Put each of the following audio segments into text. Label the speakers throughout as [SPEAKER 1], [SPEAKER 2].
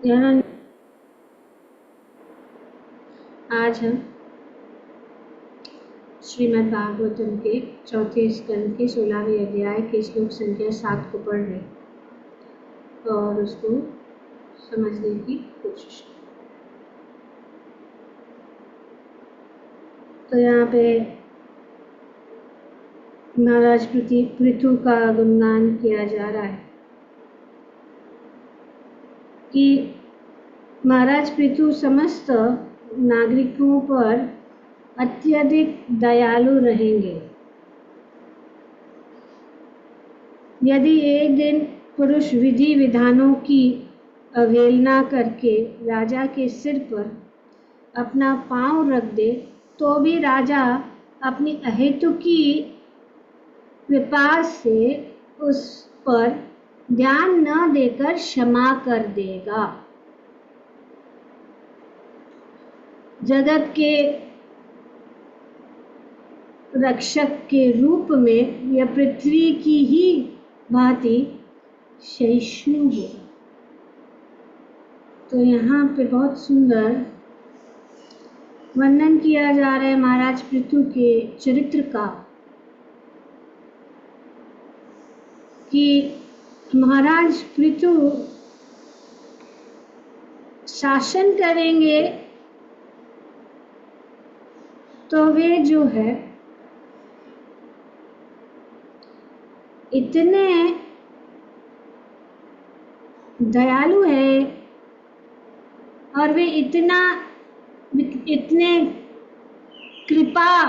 [SPEAKER 1] यहाँ आज हम श्रीमद् भागवतम के चौथे स्कंद के 16वें अध्याय के श्लोक संख्या 7 को पढ़ रहे और उसको समझने की कोशिश करें। तो यहाँ पे महाराज पृथु का गुणगान किया जा रहा है कि महाराज पृथु समस्त नागरिकों पर अत्यधिक दयालु रहेंगे। यदि एक दिन पुरुष विधि विधानों की अवहेलना करके राजा के सिर पर अपना पांव रख दे तो भी राजा अपनी अहेतुकी कृपा से उस पर ध्यान न देकर क्षमा कर देगा। जगत के रक्षक के रूप में यह पृथ्वी की ही भांति सहिष्णु है। तो यहाँ पे बहुत सुंदर वर्णन किया जा रहा है महाराज पृथु के चरित्र का कि महाराज पृथु शासन करेंगे तो वे जो है इतने दयालु है और वे इतने कृपा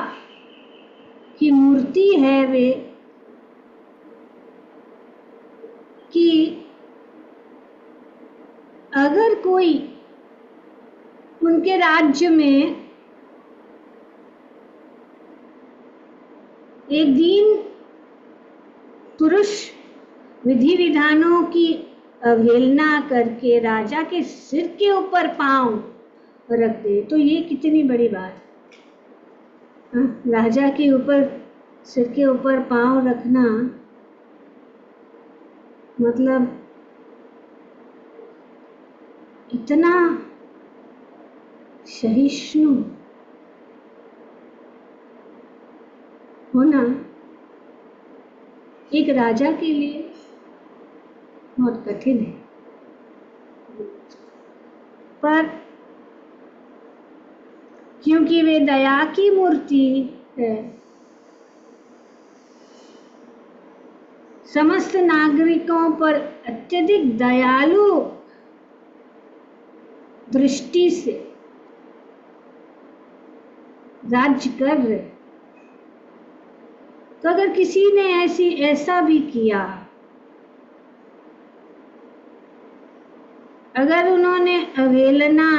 [SPEAKER 1] की मूर्ति है वे कि अगर कोई उनके राज्य में एक दिन पुरुष विधि विधानों की अवहेलना करके राजा के सिर के ऊपर पांव रख दे तो ये कितनी बड़ी बात है। राजा के ऊपर सिर के ऊपर पांव रखना मतलब इतना सहिष्णु होना एक राजा के लिए बहुत कठिन है, पर क्योंकि वे दया की मूर्ति है, समस्त नागरिकों पर अत्यधिक दयालु दृष्टि से राज्य कर रहे। तो अगर किसी ने ऐसा भी किया, अगर उन्होंने अवहेलना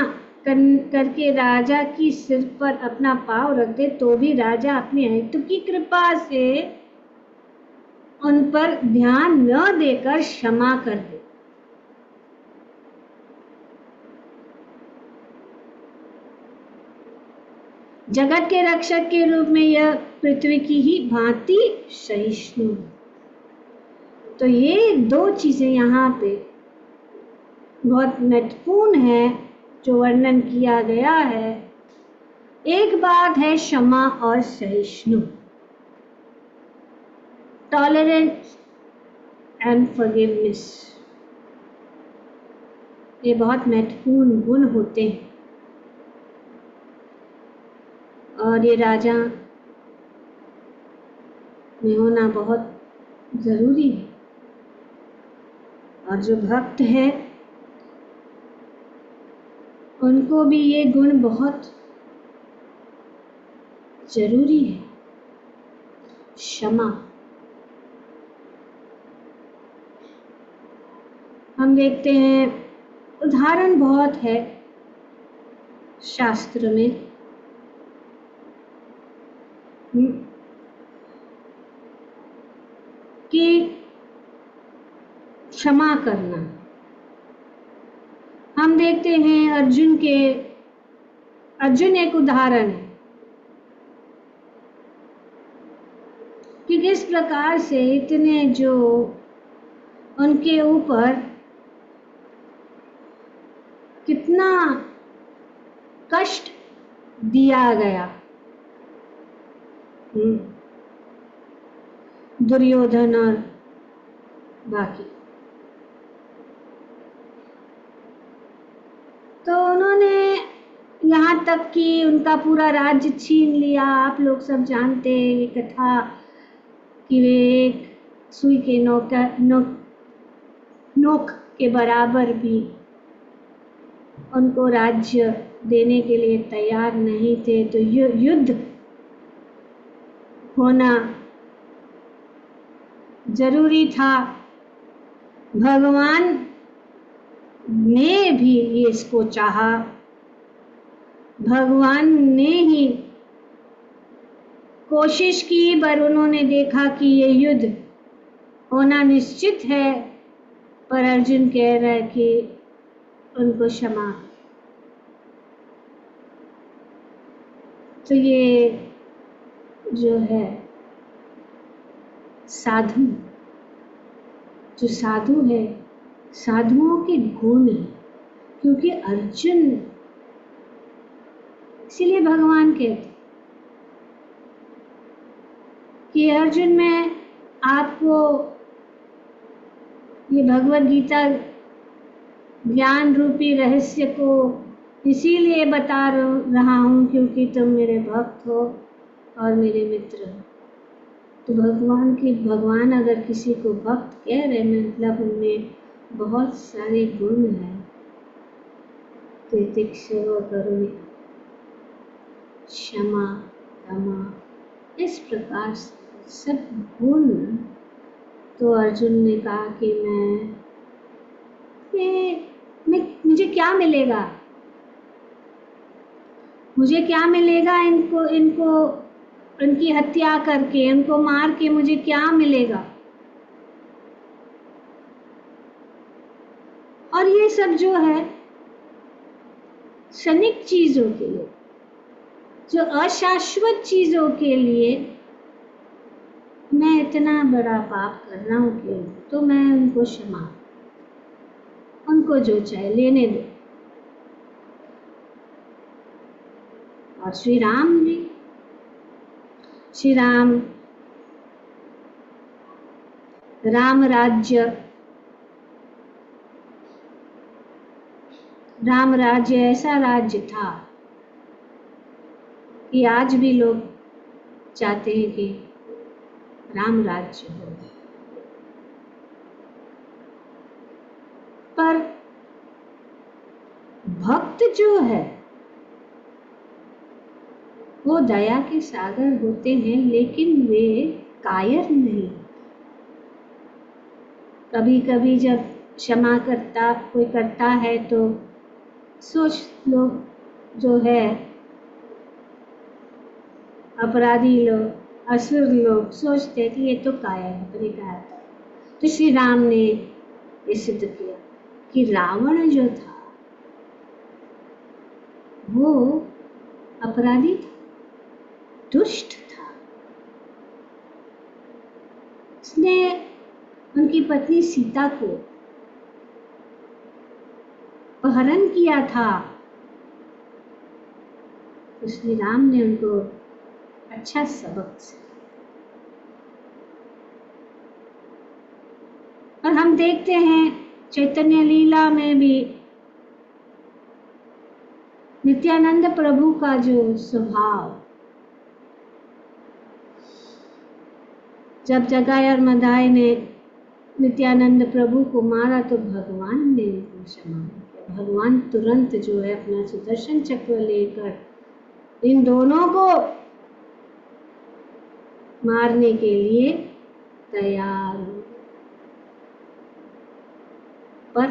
[SPEAKER 1] करके राजा की सिर पर अपना पांव रख दे तो भी राजा अपनी हेतु की कृपा से उन पर ध्यान न देकर क्षमा कर दे। जगत के रक्षक के रूप में यह पृथ्वी की ही भांति सहिष्णु। तो ये दो चीजें यहाँ पे बहुत महत्वपूर्ण है जो वर्णन किया गया है। एक बात है क्षमा और सहिष्णु, टॉलरेंस एंड फॉरगिवनेस। ये बहुत महत्वपूर्ण गुण होते हैं और ये राजा में होना बहुत जरूरी है। और जो भक्त है उनको भी ये गुण बहुत जरूरी है। क्षमा, हम देखते हैं उदाहरण बहुत है शास्त्र में कि क्षमा करना। हम देखते हैं अर्जुन एक उदाहरण है कि किस प्रकार से इतने जो उनके ऊपर कितना कष्ट दिया गया। दुर्योधन और बाकी, तो उन्होंने यहाँ तक कि उनका पूरा राज्य छीन लिया। आप लोग सब जानते हैं ये कथा कि वे एक सुई के नोक के बराबर भी उनको राज्य देने के लिए तैयार नहीं थे। तो युद्ध होना जरूरी था। भगवान ने भी ये इसको चाहा, भगवान ने ही कोशिश की, पर उन्होंने देखा कि ये युद्ध होना निश्चित है। पर अर्जुन कह रहा है कि उनको क्षमा। तो ये जो है साधु, जो साधु है, साधुओं के गुण है। क्योंकि अर्जुन, इसीलिए भगवान कहते कि अर्जुन मैं आपको ये भगवद गीता ज्ञान रूपी रहस्य को इसीलिए बता रहा हूँ क्योंकि तुम मेरे भक्त हो और मेरे मित्र हो। तो भगवान अगर किसी को भक्त कह रहे मतलब उनमें बहुत सारे गुण हैं। तितिक्षा, करुणा, क्षमा, दमा, इस प्रकार से सब गुण। तो अर्जुन ने कहा कि मुझे क्या मिलेगा, मुझे क्या मिलेगा इनको उनकी हत्या करके, उनको मार के मुझे क्या मिलेगा। और ये सब जो है क्षणिक चीजों के लिए, जो अशाश्वत चीजों के लिए मैं इतना बड़ा पाप कर रहा हूँ कि तो मैं उनको क्षमा, उनको जो चाहे लेने दो। और श्री राम भी, श्री राम राज्य ऐसा राज्य था कि आज भी लोग चाहते हैं कि राम राज्य हो। पर भक्त जो है वो दया के सागर होते हैं, लेकिन वे कायर नहीं। कभी कभी जब क्षमा कोई करता है तो सोच लोग जो है अपराधी लोग, असुर लोग सोचते कि ये तो कायर है, पर ये कायर था। तो श्री राम ने ये सिद्ध किया कि रावण जो था वो अपराधी था, दुष्ट था। उसने उनकी पत्नी सीता को अपहरण किया था। तो श्री राम ने उनको अच्छा सबक सिखाया। और हम देखते हैं चैतन्य लीला में भी नित्यानंद प्रभु का जो स्वभाव, जब जगाई और मदाई ने नित्यानंद प्रभु को मारा तो भगवान ने उनको क्षमा किया। भगवान तुरंत जो है अपना सुदर्शन चक्र लेकर इन दोनों को मारने के लिए तैयार हो। पर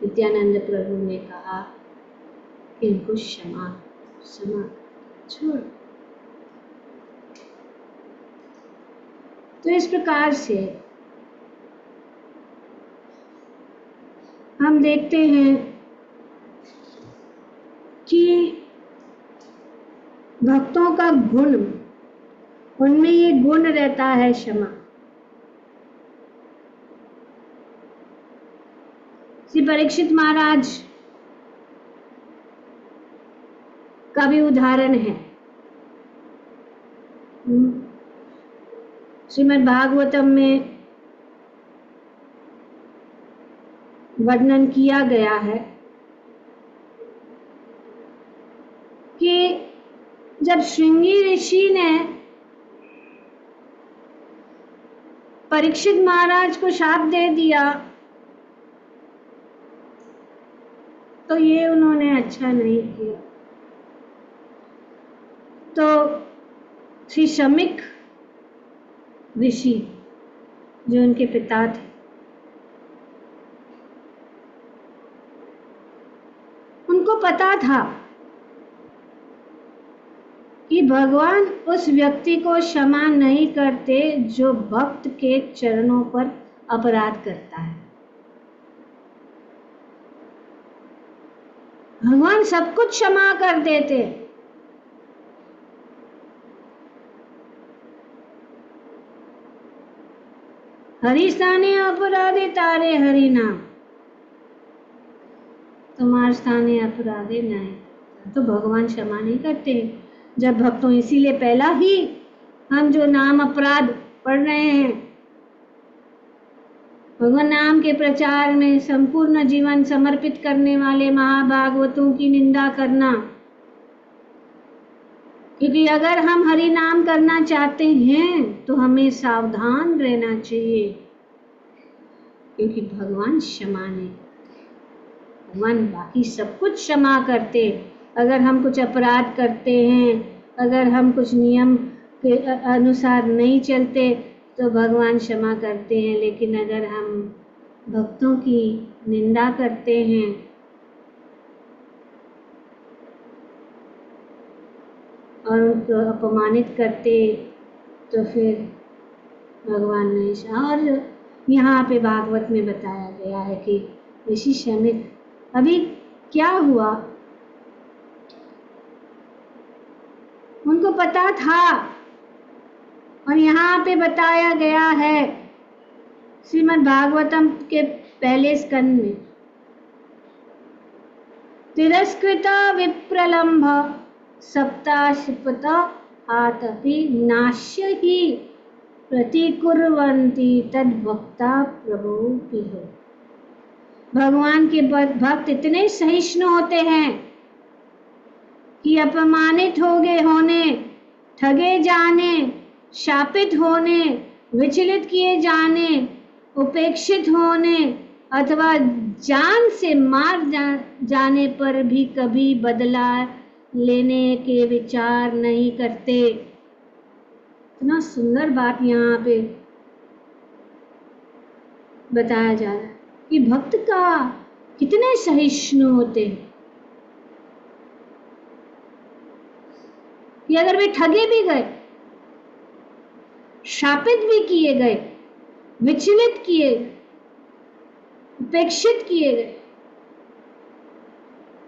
[SPEAKER 1] नित्यानंद प्रभु ने कहा कि इनको क्षमा छोड़। तो इस प्रकार से हम देखते हैं कि भक्तों का गुण, उनमें ये गुण रहता है क्षमा। परीक्षित महाराज का भी उदाहरण है। श्रीमद् भागवतम में वर्णन किया गया है कि जब श्रृंगी ऋषि ने परीक्षित महाराज को श्राप दे दिया तो ये उन्होंने अच्छा नहीं किया। तो श्री शमीक ऋषि जो उनके पिता थे, उनको पता था कि भगवान उस व्यक्ति को क्षमा नहीं करते जो भक्त के चरणों पर अपराध करता है। भगवान सब कुछ क्षमा कर देते, हरि स्थाने अपराधे तारे हरि नाम, तुम्हारे स्थाने अपराधे नहीं। तो भगवान क्षमा नहीं करते जब भक्तों, इसीलिए पहला ही हम जो नाम अपराध पढ़ रहे हैं, भगवान नाम के प्रचार में संपूर्ण जीवन समर्पित करने वाले महाभागवतों की निंदा करना। क्योंकि अगर हम हरि नाम करना चाहते हैं तो हमें सावधान रहना चाहिए, क्योंकि भगवान क्षमा नहीं करते। भगवान बाकी सब कुछ क्षमा करते। अगर हम कुछ अपराध करते हैं, अगर हम कुछ नियम के अनुसार नहीं चलते तो भगवान क्षमा करते हैं। लेकिन अगर हम भक्तों की निंदा करते हैं और उनको अपमानित करते तो फिर भगवान नहीं। और यहाँ पे भागवत में बताया गया है कि ऋषि शमीक, अभी क्या हुआ, उनको पता था। और यहाँ पे बताया गया है श्रीमद् भागवतम के पहले स्कंद में, तिरस्कृत विप्रलंभ सप्ताशिपत आतपि नाश्य ही प्रतिकुर्वन्ति तद्भक्ता प्रभु पिहो। भगवान के भक्त इतने सहिष्णु होते हैं कि अपमानित होने, ठगे जाने, शापित होने, विचलित किए जाने, उपेक्षित होने अथवा जान से मार जाने पर भी कभी बदला लेने के विचार नहीं करते। इतना सुंदर बात यहाँ पे बताया जा रहा है कि भक्त का कितने सहिष्णु होते हैं कि अगर वे ठगे भी गए, शापित भी किए गए, विचलित किए, उपेक्षित किए गए,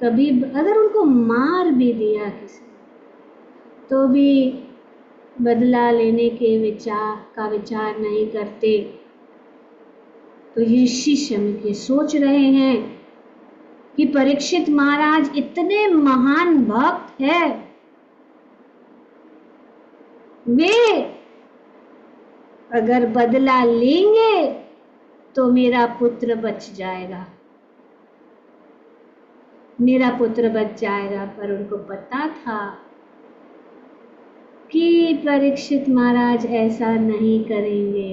[SPEAKER 1] कभी अगर उनको मार भी दिया किसी तो भी बदला लेने के विचार नहीं करते। तो ऋषि शमीक ये सोच रहे हैं कि परीक्षित महाराज इतने महान भक्त है, वे अगर बदला लेंगे तो मेरा पुत्र बच जाएगा, मेरा पुत्र बच जाएगा। पर उनको पता था कि परीक्षित महाराज ऐसा नहीं करेंगे।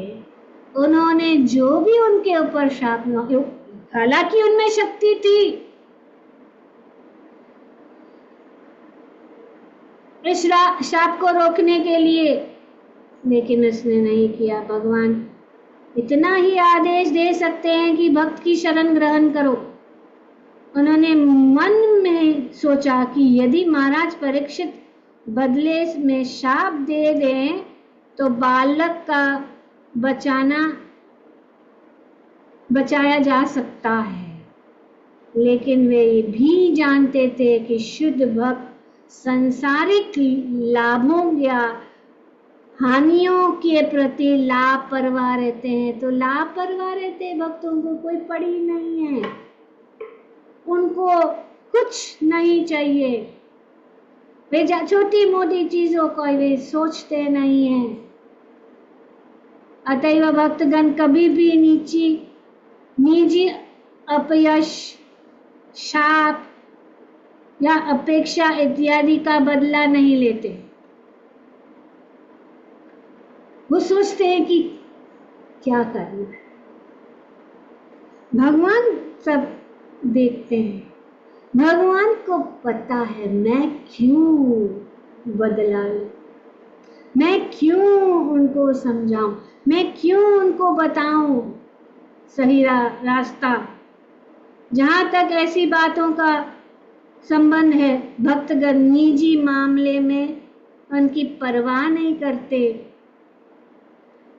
[SPEAKER 1] उन्होंने जो भी उनके ऊपर शाप, हालांकि उनमें शक्ति थी इस शाप को रोकने के लिए, लेकिन उसने नहीं किया। भगवान इतना ही आदेश दे सकते हैं कि भक्त की शरण ग्रहण करो। उन्होंने मन में सोचा कि यदि महाराज परीक्षित बदले में शाप दे दें तो बालक का बचाया जा सकता है। लेकिन वे भी जानते थे कि शुद्ध भक्त सांसारिक लाभों या हानियों के प्रति लापरवाह रहते हैं। तो लापरवाह रहते भक्तों को कोई पड़ी नहीं है। कुछ नहीं चाहिए। वे छोटी मोटी चीजों को वे सोचते नहीं हैं। अतएव भक्तगण कभी भी निजी अपयश, शाप या अपेक्षा इत्यादि का बदला नहीं लेते। वो सोचते हैं कि क्या करना है। भगवान सब देखते हैं। भगवान को पता है मैं क्यों बदला लूं, मैं क्यों उनको समझाऊं, मैं क्यों उनको बताऊं सही रास्ता। जहां तक ऐसी बातों का संबंध है, भक्तगण निजी मामले में उनकी परवाह नहीं करते।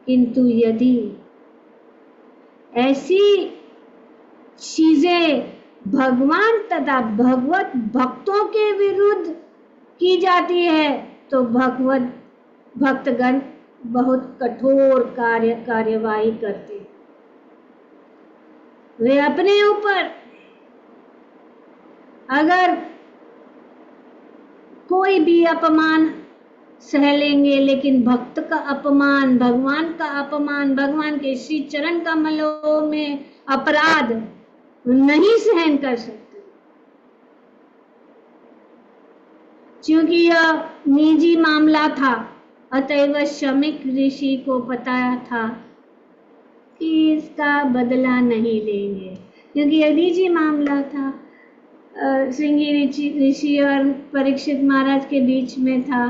[SPEAKER 1] किंतु यदि ऐसी चीजें भगवान तथा भगवत भक्तों के विरुद्ध की जाती है तो भक्तगण बहुत कठोर कार्यवाही करते। वे अपने ऊपर अगर कोई भी अपमान सह लेंगे, लेकिन भक्त का अपमान, भगवान का अपमान, भगवान के श्री चरण कमलों में अपराध नहीं सहन कर सकते। क्योंकि यह निजी मामला था, अतएव शमीक ऋषि को पता था कि इसका बदला नहीं लेंगे। क्योंकि यह निजी मामला था, श्रृंगी ऋषि और परीक्षित महाराज के बीच में था।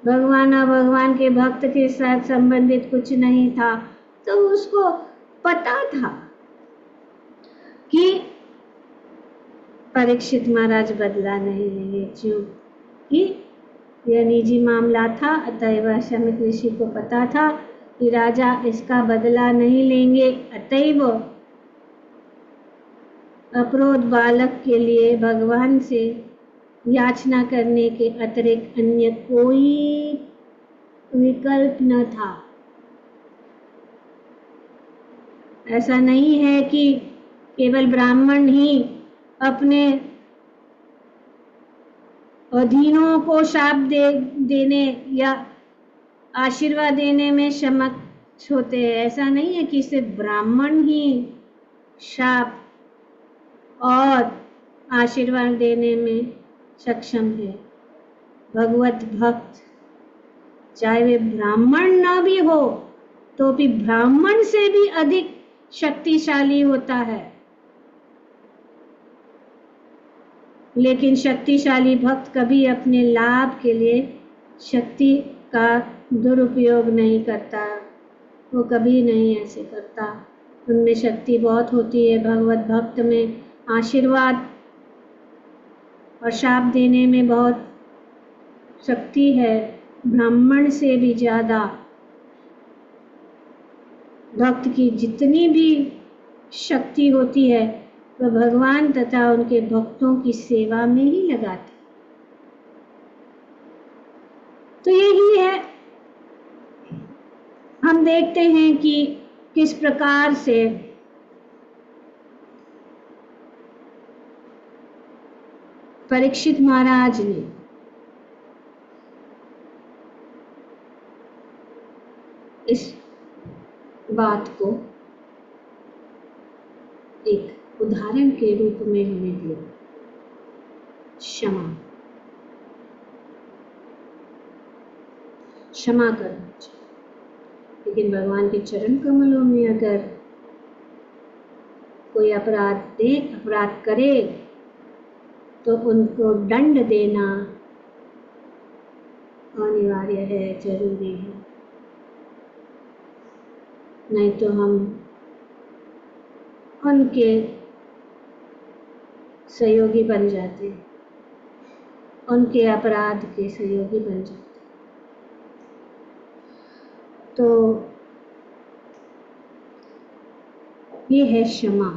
[SPEAKER 1] भगवान और भगवान के भक्त के साथ संबंधित कुछ नहीं था। तो उसको पता था कि परीक्षित महाराज बदला नहीं लेंगे, क्योंकि यह निजी मामला था। अतएव शमीक ऋषि को पता था कि राजा इसका बदला नहीं लेंगे। अतएव अपरोध बालक के लिए भगवान से याचना करने के अतिरिक्त अन्य कोई विकल्प न था। ऐसा नहीं है कि केवल ब्राह्मण ही अपने अधीनों को शाप देने या आशीर्वाद देने में समक्ष होते हैं। ऐसा नहीं है कि सिर्फ ब्राह्मण ही शाप और आशीर्वाद देने में सक्षम है। भगवत भक्त चाहे वे ब्राह्मण न भी हो तो भी ब्राह्मण से भी अधिक शक्तिशाली होता है। लेकिन शक्तिशाली भक्त कभी अपने लाभ के लिए शक्ति का दुरुपयोग नहीं करता। वो कभी नहीं ऐसे करता। उनमें शक्ति बहुत होती है। भगवत भक्त में आशीर्वाद और शाप देने में बहुत शक्ति है। ब्राह्मण से भी ज्यादा भक्त की जितनी भी शक्ति होती है वह भगवान तथा उनके भक्तों की सेवा में ही लगाते। तो यही है, हम देखते हैं कि किस प्रकार से परीक्षित महाराज ने इस बात को एक उदाहरण के रूप में हमें दिया। क्षमा करना चाहिए। लेकिन भगवान के चरण कमलों में अगर कोई अपराध करे तो उनको दंड देना अनिवार्य है, जरूरी है। नहीं तो हम उनके सहयोगी बन जाते हैं, उनके अपराध के सहयोगी बन जाते। तो ये है क्षमा।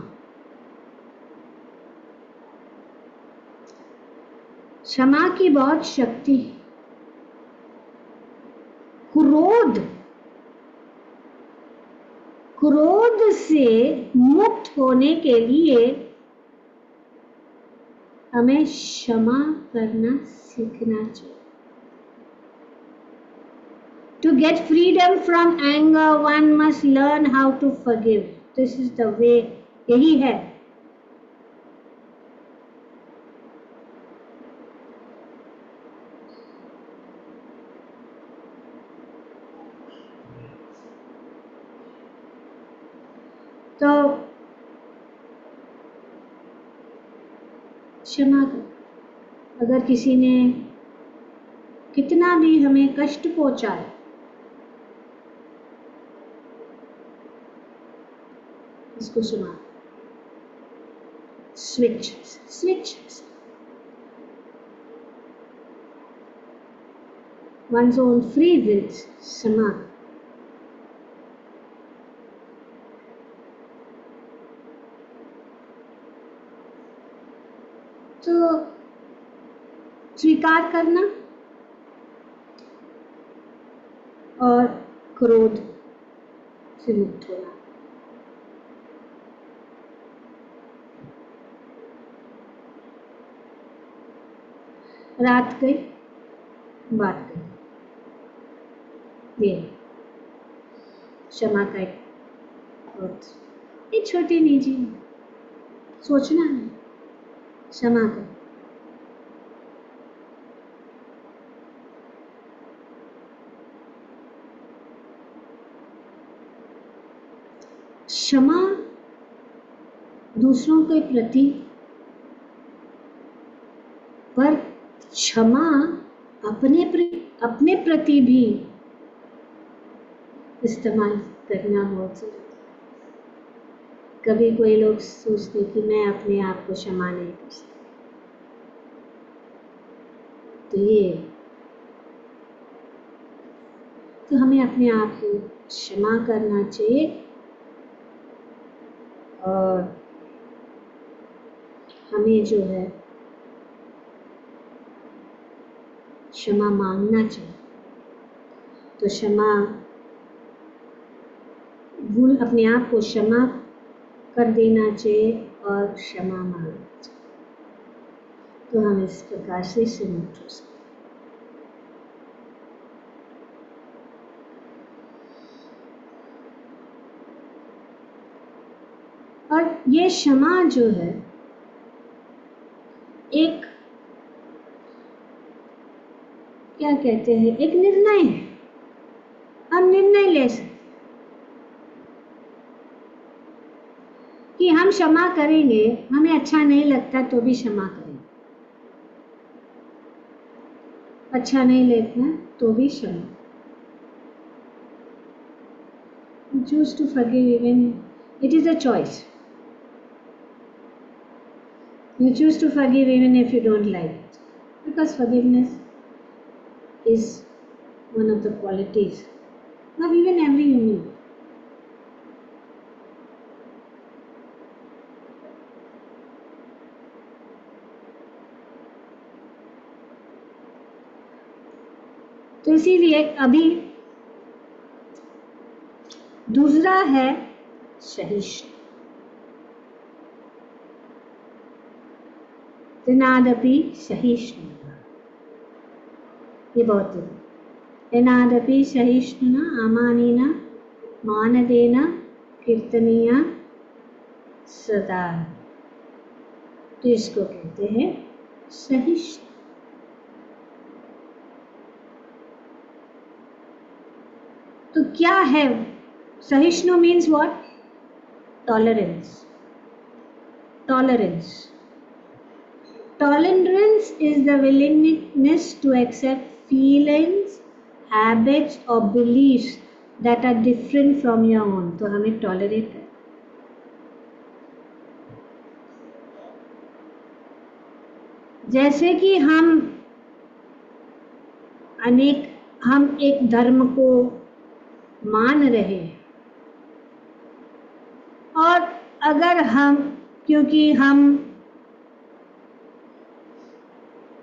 [SPEAKER 1] क्षमा की बहुत शक्ति है। क्रोध से मुक्त होने के लिए हमें क्षमा करना सीखना चाहिए। To get freedom from anger, one must learn how to forgive. This is the way. यही है। तो क्षमा कर। अगर किसी ने कितना भी हमें कष्ट पहुंचाया, इसको क्षमा। Switch one's own free will, क्षमा। तो स्वीकार करना और क्रोध से मुक्त होना। रात गई, बात गई, ये क्षमा का एक बहुत एक छोटी निजी सोचना है, क्षमा कर। क्षमा दूसरों के प्रति, पर क्षमा अपने प्रति भी इस्तेमाल करना बहुत जरूरी है। कभी कोई लोग सोचते कि मैं अपने आप को क्षमा नहीं कर सकता, तो हमें अपने आप को क्षमा करना चाहिए और हमें जो है क्षमा मांगना चाहिए। तो क्षमा भूल अपने आप को क्षमा कर देना चाहिए और क्षमा मांगना चाहिए, तो हम इस प्रकार से इससे मुक्त हो सकते हैं। और ये क्षमा जो है एक क्या कहते हैं, एक निर्णय है। हम निर्णय ले सकते कि हम क्षमा करेंगे, हमें अच्छा नहीं लगता तो भी क्षमा करेंगे, अच्छा नहीं लगता तो भी क्षमा। Choose to forgive even it is a choice. You choose to forgive even if you don't like it, because forgiveness is one of the qualities of even every human. तो इसीलिए अभी दूसरा है सहिष्णु। तनादपि सहिष्णु, ये बहुत है। तनादपि सहिष्णुना अमानिना मानदेन कीर्तनीया सदा, तो इसको कहते हैं सहिष्णु। तो क्या है सहिष्णु? Means what? Tolerance. Tolerance is the willingness to accept feelings, habits or beliefs that are different from your own. तो हमें tolerate करना। जैसे कि हम एक धर्म को मान रहे हैं, और अगर क्योंकि हम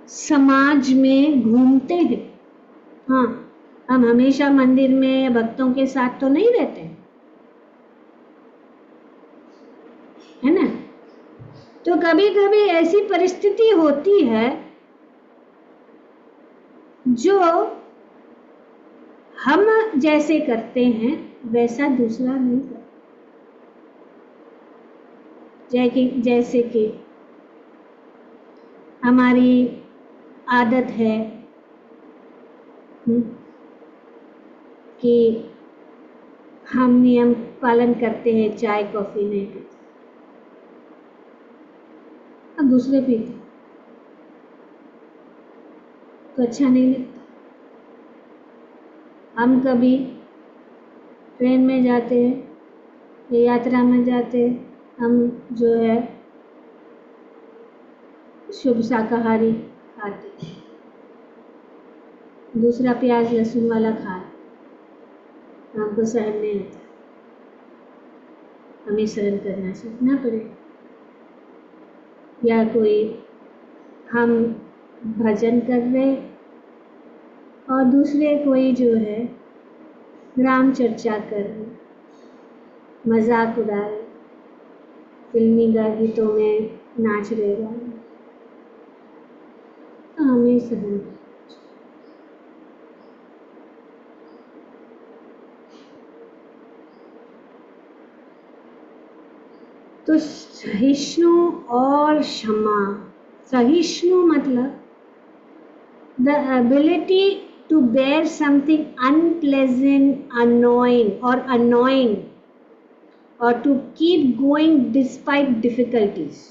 [SPEAKER 1] समाज में घूमते हैं, हाँ, हम हमेशा मंदिर में या भक्तों के साथ तो नहीं रहते, है ना? तो कभी कभी ऐसी परिस्थिति होती है जो हम जैसे करते हैं वैसा दूसरा नहीं करता। जैसे कि हमारी आदत है कि हम नियम पालन करते हैं, चाय कॉफी नहीं पीते, अब दूसरे पीते तो अच्छा नहीं लगता। हम कभी ट्रेन में जाते हैं या यात्रा में जाते हैं, हम जो है शुभ शाकाहारी खाते हैं, दूसरा प्याज लहसुन वाला खाए, हमको सहन नहीं होता, हमें सहन करना सीखना पड़ेगा। या कोई हम भजन कर रहे और दूसरे कोई जो है राम चर्चा कर रहे, मजाक उड़ा रहे, फिल्मी गीतों में नाच रहे, तो हमें सहन। तो सहिष्णु और क्षमा, सहिष्णु मतलब the ability to bear something unpleasant, annoying or to keep going despite difficulties.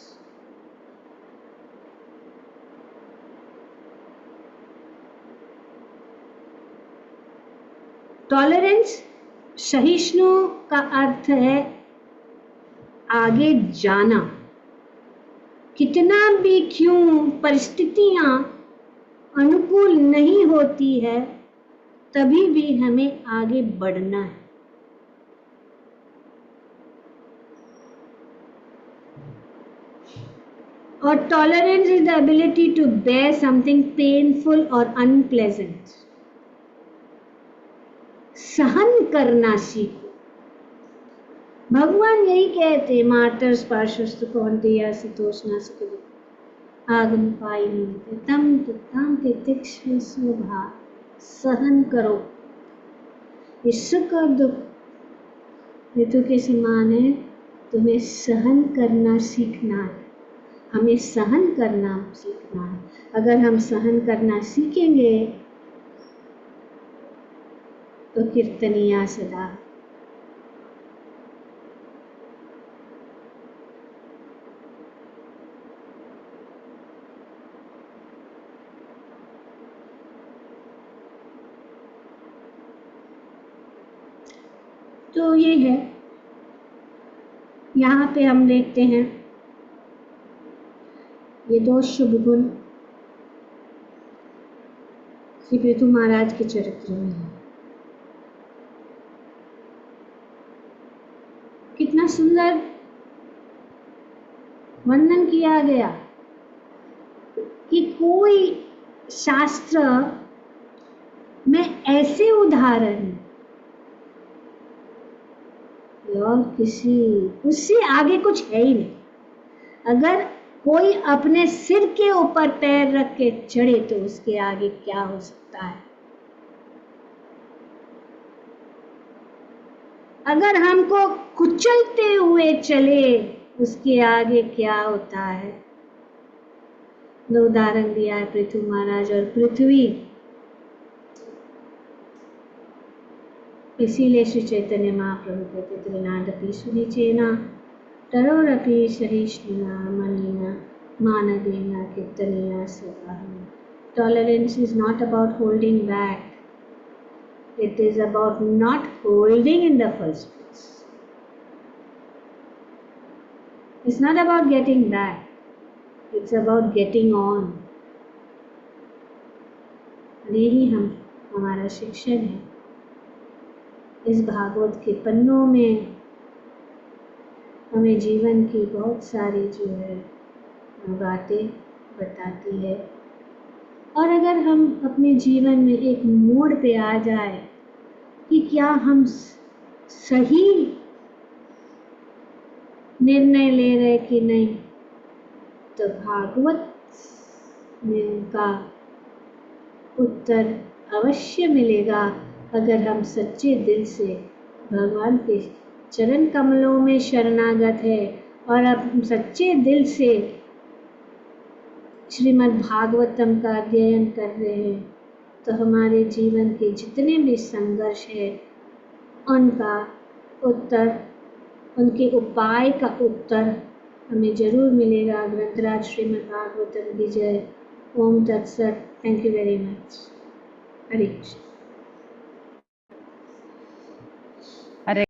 [SPEAKER 1] Tolerance, सहिष्णु का अर्थ है आगे जाना, कितना भी क्यों परिस्थितियां अनुकूल नहीं होती है तभी भी हमें आगे बढ़ना है। और tolerance is the ability to bear something painful और अनप्लेजेंट। सहन करना सीखो। भगवान यही कहते, मातर्स पार्श्वस्थ कौन्तेय शीतोष्ण सुखदुःख आगम पायिनोति तम तम तितिक्षु स्वभाव। सहन करो, ये सुख और दुख ऋतु के समान है, तुम्हें सहन करना सीखना है, हमें सहन करना सीखना है। अगर हम सहन करना सीखेंगे तो कीर्तनिया सदा। तो ये है, यहाँ पे हम देखते हैं ये दो शुभ गुण श्री पृथु महाराज के चरित्र में है। कितना सुंदर वर्णन किया गया कि कोई शास्त्र में ऐसे उदाहरण और किसी उससे आगे कुछ है ही नहीं। अगर कोई अपने सिर के ऊपर पैर रख के चढ़े तो उसके आगे क्या हो सकता है। अगर हमको कुचलते हुए चले उसके आगे क्या होता है। दो उदाहरण दिया है, पृथु महाराज और पृथ्वी। इसीलिए श्री चैतन्य महाप्रभु कहते त्रिनादपि सुनिचेना तरोरपि सहिष्णुना मलिना मानदेना कीर्तनिया स्वभाव। Tolerance is not about holding back. It is about not holding in the first place. It's not about getting back. It's about getting on. यही हमारा शिक्षण है। इस भागवत के पन्नों में हमें जीवन की बहुत सारी जो है बातें बताती है। और अगर हम अपने जीवन में एक मोड़ पे आ जाए कि क्या हम सही निर्णय ले रहे कि नहीं, तो भागवत में का उत्तर अवश्य मिलेगा अगर हम सच्चे दिल से भगवान के चरण कमलों में शरणागत है और अब सच्चे दिल से श्रीमद् भागवतम का अध्ययन कर रहे हैं तो हमारे जीवन के जितने भी संघर्ष है उनका उत्तर, उनके उपाय का उत्तर हमें जरूर मिलेगा। ग्रंथराज श्रीमद् भागवतम की जय। ओम तत्सत। Thank you very much. Hare Krishna.